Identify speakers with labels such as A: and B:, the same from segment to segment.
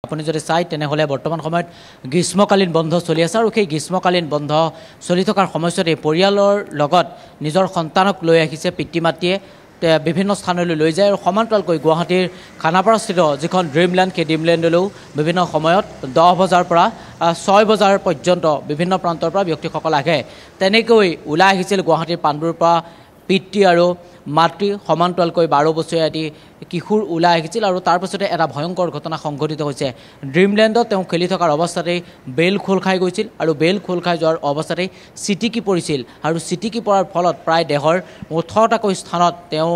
A: আপুনি যদি চাই তেনেহলে বৰ্তমান সময়ত গ্ৰীষ্মকালীন বন্ধ চলি আছে আৰু সেই গ্ৰীষ্মকালীন বন্ধ চলি থকাৰ সময়তে পৰিয়ালৰ লগত নিজৰ সন্তানক লৈ আহিছে পিতৃ-মাতৃয়ে বিভিন্ন স্থানলৈ লৈ যায় আৰু সমান্তৰালকৈ গুৱাহাটীৰ খানাপাৰাস্থিত যিখন ড্ৰিমলেণ্ড সেই ড্ৰিমলেণ্ডলৈও বিভিন্ন সময়ত 10 বজাৰ পৰা 6 বজাৰ পৰ্যন্ত বিভিন্ন প্ৰান্তৰ পৰা ব্যক্তিসকল আহে তেনেকৈ ওলাই আহিছিল গুৱাহাটীৰ পাণ্ডুৰ পৰা পিতৃ আৰু মাতৃ সমান্তৰালকৈ 12 বছৰীয়া এটি কিশোৰ ওলাই আহিছিল আৰু তাৰ পাছতে এটা ভয়ংকৰ ঘটনা সংঘটিত হৈছে ড্ৰিমলেণ্ডত তেওঁ খেলি থকাৰ অৱস্থাতেই বেল খোল খাই গৈছিল আৰু বেল খোল খাই যোৱাৰ অৱস্থাতেই চিটিকি পৰিছিল আৰু চিটিকি পৰাৰ ফলত প্ৰায় দেহৰ 18টাকৈ স্থানত তেওঁ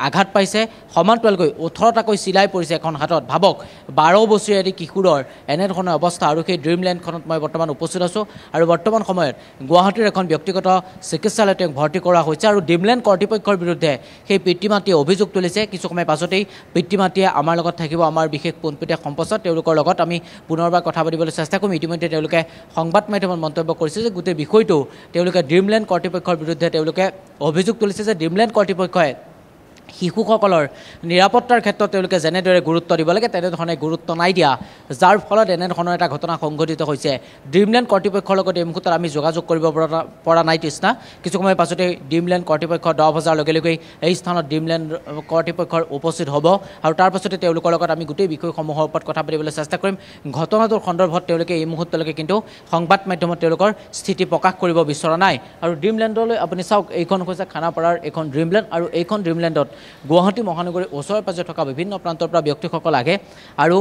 A: আঘাত পাইছে সমান্তৰালকৈ 18টাকৈ চিলাই পৰিছে এখন হাতত ভাবক 12 বছৰীয়া এটি কিশোৰৰ এনেধৰণৰ অৱস্থা আৰু সেই ড্ৰিমলেণ্ডখনত মই বৰ্তমান উপস্থিত আছোঁ আৰু বৰ্তমান সময়ত গুৱাহাটীৰ এখন ব্যক্তিগত চিকিৎসালয়ত তেওঁক ভৰ্তি কৰা হৈছে আৰু ড্ৰিমলেণ্ড কৰ্তৃপক্ষৰ বিৰুদ্ধে সেই পিতৃ-মাতৃয়ে অভিযোগ তুলিছে কিছু সময় পাছতেই পিতৃ-মাতৃয়ে আমাৰ লগত থাকিব আমাৰ বিশেষ পোনপটীয়া সম্প্ৰচাৰ তেওঁলোকৰ লগত আমি পুনৰবাৰ কথা পাতিবলৈ চেষ্টা কৰিম ইতিমধ্যে তেওঁলোকে সংবাদ মাধ্যমত মন্তব্য কৰিছে যে গোটেই বিষয়টো তেওঁলোকে ড্ৰিমলেণ্ড কৰ্তৃপক্ষৰ বিৰুদ্ধে তেওঁলোকে অভিযোগ তুলিছে যে ড্ৰিমলেণ্ড কৰ্তৃপক্ষই শিশুসকলৰ নিৰাপত্তাৰ ক্ষেত্ৰত তেওঁলোকে যেনেদৰে গুৰুত্ব দিব লাগে তেনেধৰণে গুৰুত্ব নাই দিয়া যাৰ ফলত এনেধৰণৰ এটা ঘটনা সংঘটিত হৈছে ড্ৰিমলেণ্ড কৰ্তৃপক্ষৰ লগত এই মুহূৰ্তত আমি যোগাযোগ কৰিব পৰা নাই তৃষ্ণা কিছু সময় পাছতে ড্ৰিমলেণ্ড কৰ্তৃপক্ষ 10 বজাৰ লগে লগে এই স্থানত ড্ৰিমলেণ্ড কৰ্তৃপক্ষৰ উপস্থিত হ'ব আৰু তাৰ পাছতে তেওঁলোকৰ লগত আমি গোটেই বিষয়সমূহৰ ওপৰত কথা পাতিবলৈ চেষ্টা কৰিম ঘটনাটোৰ সন্দৰ্ভত তেওঁলোকে এই মুহূৰ্তলৈকে কিন্তু সংবাদ মাধ্যমত তেওঁলোকৰ স্থিতি প্ৰকাশ কৰিব বিচৰা নাই আৰু ড্ৰিমলেণ্ডলৈ আপুনি চাওক এইখন হৈছে খানাপাৰাৰ এখন ড্ৰিমলেণ্ড আৰু এইখন ড্ৰিমলেণ্ডত গুৱাহাটী মহানগৰীৰ ওচৰে পাজৰে থকা বিভিন্ন প্ৰান্তৰ পৰা ব্যক্তিসকল আহে আৰু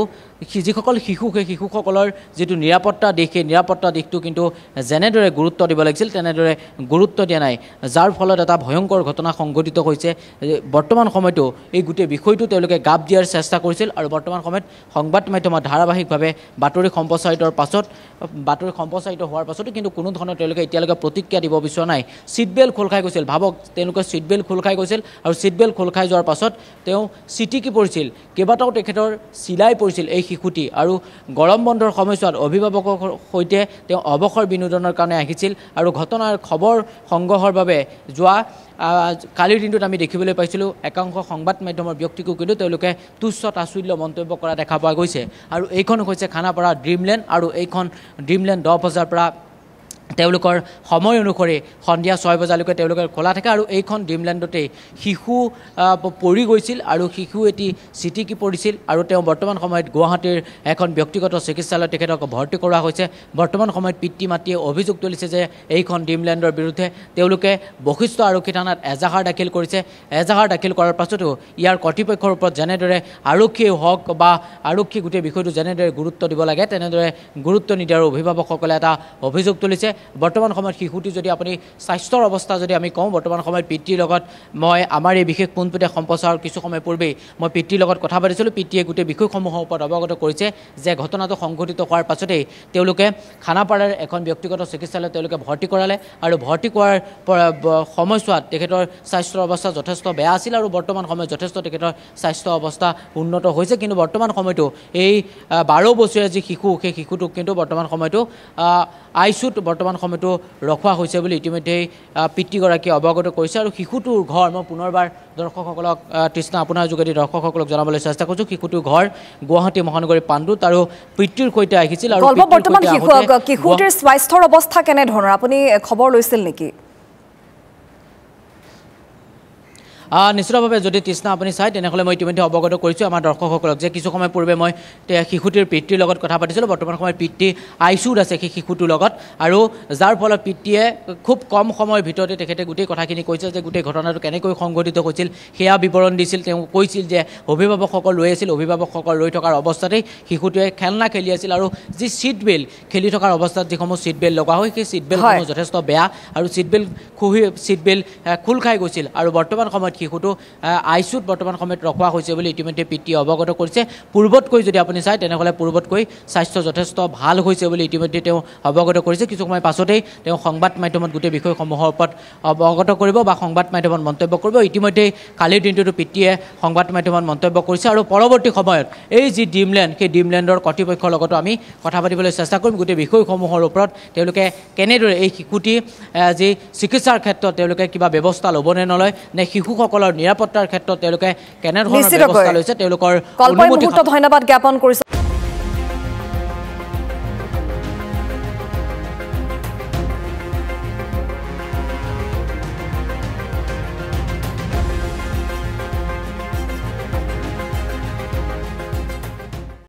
A: যিসকল শিশু সেই শিশুসকলৰ যিটো নিৰাপত্তা দিশ সেই নিৰাপত্তা দিশটো কিন্তু যেনেদৰে গুৰুত্ব দিব লাগিছিল তেনেদৰে গুৰুত্ব দিয়া নাই যাৰ ফলত এটা ভয়ংকৰ ঘটনা সংঘটিত হৈছে বৰ্তমান সময়তো এই গোটেই বিষয়টো তেওঁলোকে গাপ দিয়াৰ চেষ্টা কৰিছিল আৰু বৰ্তমান সময়ত সংবাদ মাধ্যমত ধাৰাবাহিকভাৱে বাতৰি সম্প্ৰচাৰিত হোৱাৰ পাছতো কিন্তু কোনো ধৰণৰ তেওঁলোকে এতিয়ালৈকে প্ৰতিক্ৰিয়া দিব বিচৰা নাই চিট বেল্ট খোল খাই গৈছিল ভাবক তেওঁলোকে চিট বেল্ট খোল খাই গৈছিল আৰু চিট বেল্ট খোল খাই যোৱাৰ পাছত তেওঁ চিটিকি পৰিছিল কেইবাটাও তেখেতৰ চিলাই পৰিছিল এই শিশুটি আৰু গৰম বন্ধৰ সময়ছোৱাত অভিভাৱকৰ সৈতে তেওঁ অৱসৰ বিনোদনৰ কাৰণে আহিছিল আৰু ঘটনাৰ খবৰ সংগ্ৰহৰ বাবে যোৱা কালিৰ দিনটোত আমি দেখিবলৈ পাইছিলোঁ একাংশ সংবাদ মাধ্যমৰ ব্যক্তিকো কিন্তু তেওঁলোকে তুচ্ছ তাচ্ছিল্য মন্তব্য কৰা দেখা পোৱা গৈছে আৰু এইখন হৈছে খানাপাৰা ড্ৰিমলেণ্ড আৰু এইখন ড্ৰিমলেণ্ড 10 বজাৰ পৰা তেওঁলোকৰ সময় অনুসৰি সন্ধিয়া 6 বজালৈকে তেওঁলোকে খোলা থাকে আৰু এইখন ড্ৰিমলেণ্ডতেই শিশু পৰি গৈছিল আৰু শিশু এটি চিটিকি পৰিছিল আৰু তেওঁ বৰ্তমান সময়ত গুৱাহাটীৰ এখন ব্যক্তিগত চিকিৎসালয়ত তেখেতক ভৰ্তি কৰা হৈছে বৰ্তমান সময়ত পিতৃ-মাতৃয়ে অভিযোগ তুলিছে যে এইখন ড্ৰিমলেণ্ডৰ বিৰুদ্ধে তেওঁলোকে বশিষ্ঠ আৰক্ষী থানাত এজাহাৰ দাখিল কৰিছে এজাহাৰ দাখিল কৰাৰ পাছতো ইয়াৰ কৰ্তৃপক্ষৰ ওপৰত যেনেদৰে আৰক্ষীয়ে হওক বা আৰক্ষী গোটেই বিষয়টো যেনেদৰে গুৰুত্ব দিব লাগে তেনেদৰে গুৰুত্ব নিদিয়াৰ অভিভাৱকসকলে এটা অভিযোগ তুলিছে বৰ্তমান সময়ত শিশুটি যদি আপুনি স্বাস্থ্যৰ অৱস্থা যদি আমি কওঁ বৰ্তমান সময়ত পিতৃৰ লগত মই আমাৰ এই বিশেষ পোনপটীয়া সম্প্ৰচাৰ কিছু সময় পূৰ্বেই মই পিতৃৰ লগত কথা পাতিছিলোঁ পিতৃয়ে গোটেই বিষয়সমূহৰ ওপৰত অৱগত কৰিছে যে ঘটনাটো সংঘটিত হোৱাৰ পাছতেই তেওঁলোকে খানাপাৰাৰ এখন ব্যক্তিগত চিকিৎসালয়ত তেওঁলোকে ভৰ্তি কৰালে আৰু ভৰ্তি কৰাৰ সময়ছোৱাত তেখেতৰ স্বাস্থ্যৰ অৱস্থা যথেষ্ট বেয়া আছিল আৰু বৰ্তমান সময়ত যথেষ্ট তেখেতৰ স্বাস্থ্য অৱস্থা উন্নত হৈছে কিন্তু বৰ্তমান সময়তো এই 12 বছৰীয়া যি শিশু সেই শিশুটোক কিন্তু বৰ্তমান সময়তো আইচুত বৰ্তমান সময়তো ৰখোৱা হৈছে বুলি ইতিমধ্যেই পিতৃগৰাকীয়ে অৱগত কৰিছে আৰু শিশুটোৰ ঘৰ মই পুনৰবাৰ দৰ্শকসকলক তৃষ্ণা আপোনাৰ যোগেদি দৰ্শকসকলক জনাবলৈ চেষ্টা কৰিছোঁ শিশুটোৰ ঘৰ গুৱাহাটী মহানগৰীৰ পাণ্ডুত আৰু পিতৃৰ সৈতে আহিছিল আৰু
B: বৰ্তমান শিশুটিৰ স্বাস্থ্যৰ অৱস্থা কেনেধৰণৰ আপুনি খবৰ লৈছিল নেকি
A: নিশ্চিতভাৱে যদি তৃষ্ণা আপুনি চাই তেনেহ'লে মই ইতিমধ্যে অৱগত কৰিছোঁ আমাৰ দৰ্শকসকলক যে কিছু সময় পূৰ্বে মই শিশুটিৰ পিতৃৰ লগত কথা পাতিছিলোঁ বৰ্তমান সময়ত পিতৃ আইচুত আছে সেই শিশুটোৰ লগত আৰু যাৰ ফলত পিতৃয়ে খুব কম সময়ৰ ভিতৰতে তেখেতে গোটেই কথাখিনি কৈছে যে গোটেই ঘটনাটো কেনেকৈ সংঘটিত হৈছিল সেয়া বিৱৰণ দিছিল তেওঁ কৈছিল যে অভিভাৱকসকল ৰৈ আছিল অভিভাৱকসকল ৰৈ থকাৰ অৱস্থাতেই শিশুটোৱে খেলনা খেলি আছিল আৰু যি চিট বেল্ট খেলি থকাৰ অৱস্থাত যিসমূহ চিট বেল্ট লগোৱা হয় সেই চিট বেল্টসমূহ যথেষ্ট বেয়া আৰু চিট বেল্ট খোল খাই গৈছিল আৰু বৰ্তমান সময়ত শিশুটো আইচুত বৰ্তমান সময়ত ৰখোৱা হৈছে বুলি ইতিমধ্যে পিতৃয়ে অৱগত কৰিছে পূৰ্বতকৈ যদি আপুনি চাই তেনেহ'লে পূৰ্বতকৈ স্বাস্থ্য যথেষ্ট ভাল হৈছে বুলি ইতিমধ্যে তেওঁ অৱগত কৰিছে কিছু সময় পাছতেই তেওঁ সংবাদ মাধ্যমত গোটেই বিষয়সমূহৰ ওপৰত অৱগত কৰিব বা সংবাদ মাধ্যমত মন্তব্য কৰিব ইতিমধ্যেই কালিৰ দিনটোতো পিতৃয়ে সংবাদ মাধ্যমত মন্তব্য কৰিছে আৰু পৰৱৰ্তী সময়ত এই যি ড্ৰিমলেণ্ড সেই ড্ৰিমলেণ্ডৰ কৰ্তৃপক্ষৰ লগতো আমি কথা পাতিবলৈ চেষ্টা কৰিম গোটেই বিষয়সমূহৰ ওপৰত তেওঁলোকে কেনেদৰে এই শিশুটি যি চিকিৎসাৰ ক্ষেত্ৰত তেওঁলোকে কিবা ব্যৱস্থা ল'বনে নলয় নে শিশুসকলৰ নিৰাপত্তাৰ ক্ষেত্ৰত তেওঁলোকে কেনেধৰণৰ ব্যৱস্থা লৈছে তেওঁলোকৰ
B: ধন্যবাদ জ্ঞাপন কৰিছে।